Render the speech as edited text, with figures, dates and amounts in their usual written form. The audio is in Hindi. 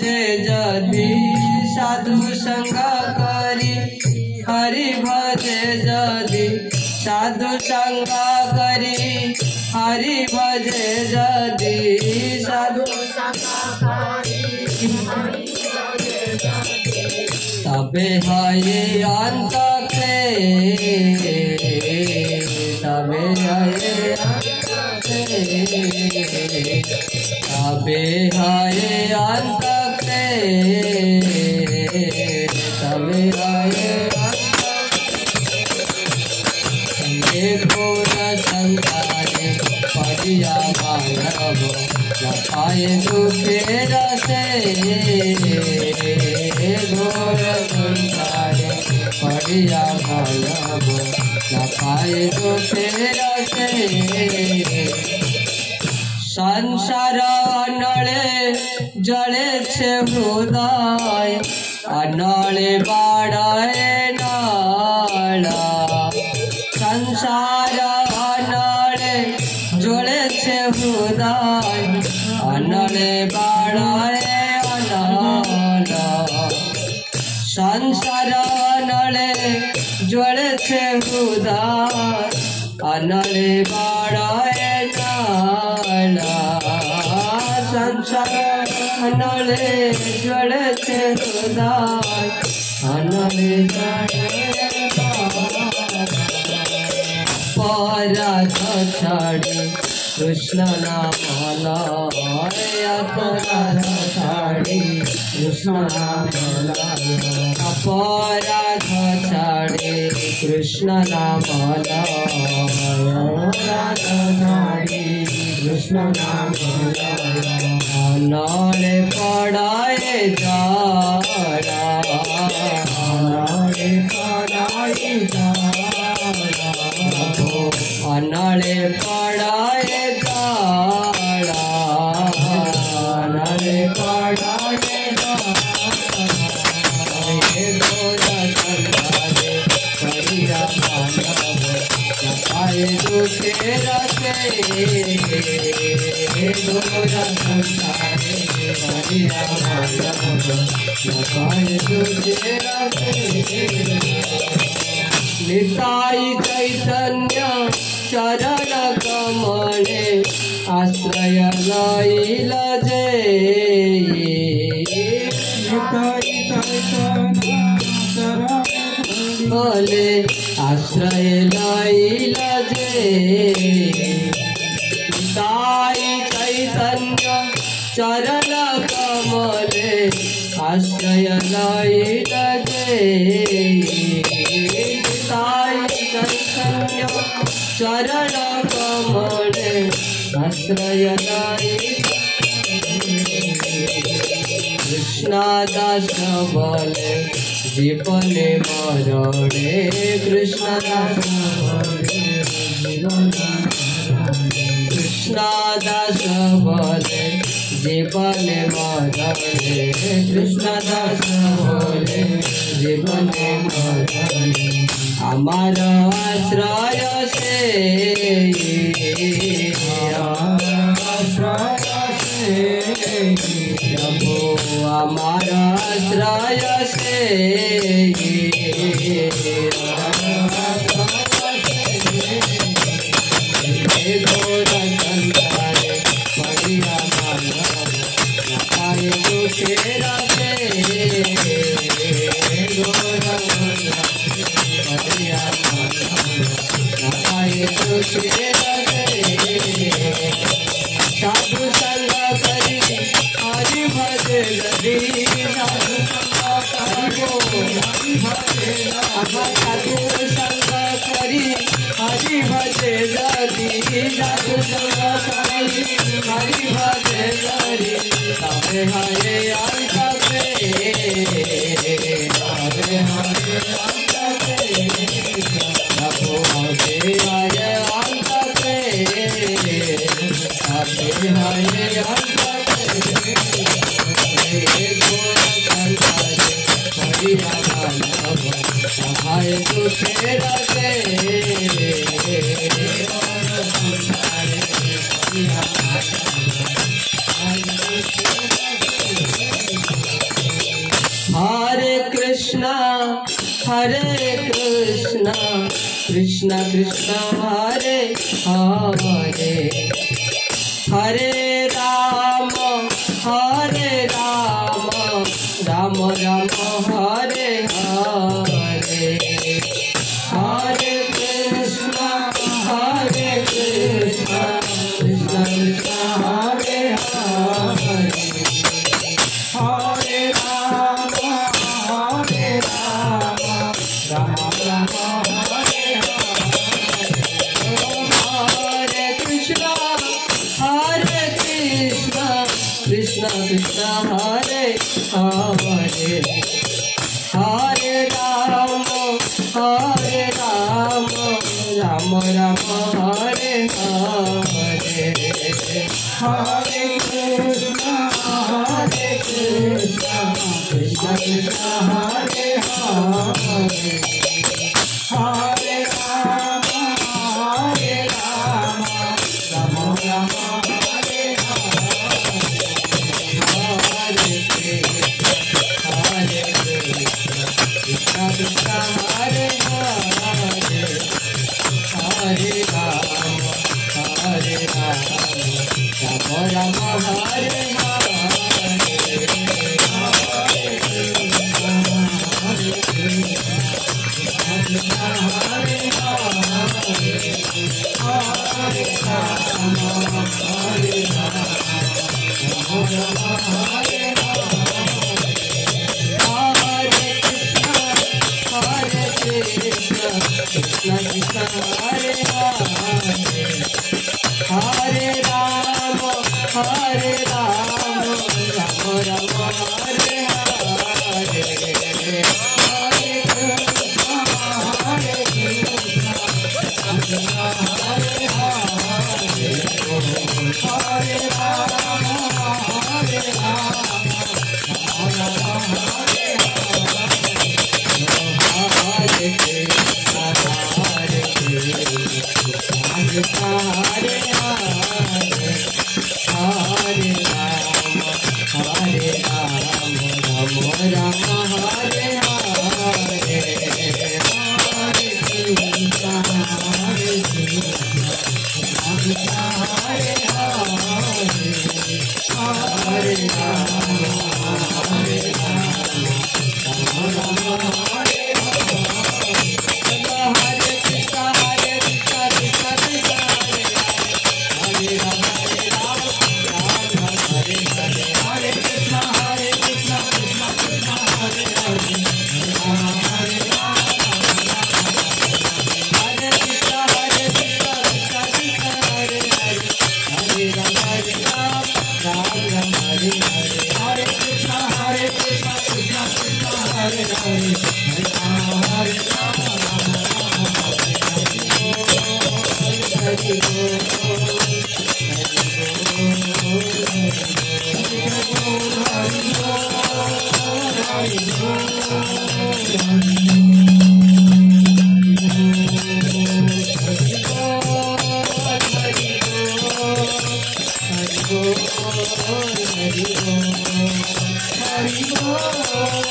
जे जदि साधु संग करी हरि भजे जदि साधु संग करी हरि भजे जदि साधु संग करी तबे है अंत के तबे है तबे है अंत के तबे है घोर संसारे पड़िया मानव पाए दुखे रसे घोर संसारे पड़िया मानव पाए दुखे रसे संसार अनले जले छे हृदय अनले बाड़े नाला संसार अनले जले छे हृदय अनले बाड़े अनाला संसार अनले जले छे हृदय अनले बाड़े संसार अनले जड़े छे हृदय अनले पराध छाड़ी कृष्ण नाम लय अपराध छाड़ी कृष्ण नाम लय अपराध छाड़ी कृष्ण नाम लय अपराध छाड़ी कृष्ण नाम अनले पड़ाए जाड़ा अनले पड़ाए जाड़ा अनले पड़ाए जाड़ा अनले पड़ाए आए दुखे रसे घोर संसारे पड़िया मानव आए दुखे रसे निताई चैतन्य चरण कमले आश्रय लैल जे निताई चैतन्य चरण कमले आश्रय लैल जे निताई चैतन्य चरण कमले आश्रय लैल जे चैतन्य चरण कमले आश्रय कृष्णदास बोले जीवने मरणे कृष्णदास कृष्णदास बोले जीवने मरणे कृष्णदास बोले जीवने मरणे अमर आश्रय से प्रभु अमर आश्रय से घोर संसारे पड़िया मानव आए दुखे रसे घोर पड़िया मानव आए दुखे रसे साधु संग करी हरि भजे जदि साधु संग करी हरि भजे जदि साधु संग करी हरि भजे जदि तबे हरे अंत पे तबे हरे अंत पे तबो हरे अंत पे तबे हरे अंत आए दुखे रसे कृष्ण हरे कृष्ण कृष्ण कृष्ण हरे हरे हरे राम राम राम हरे हरे हरे कृष्ण कृष्ण कृष्ण हरे हरे हरे राम राम राम हरे हरे कृष्ण कृष्ण कृष्ण हरे हरे हरे राम राम राम हरे हरे हरे कृष्ण कृष्ण कृष्ण हरे हरे हरे राम राम राम हरे हरे कृष्ण कृष्ण हरे हरे हरे राम राम राम हरे कृष्ण कृष्ण हरे हरे हरे राम राम राम हरे हरे हरे कृष्ण हरे हरे हरे राम हरे हरे हरे राम राम राम हरे हरे हरे कृष्ण हरे हरे राम हरि बोल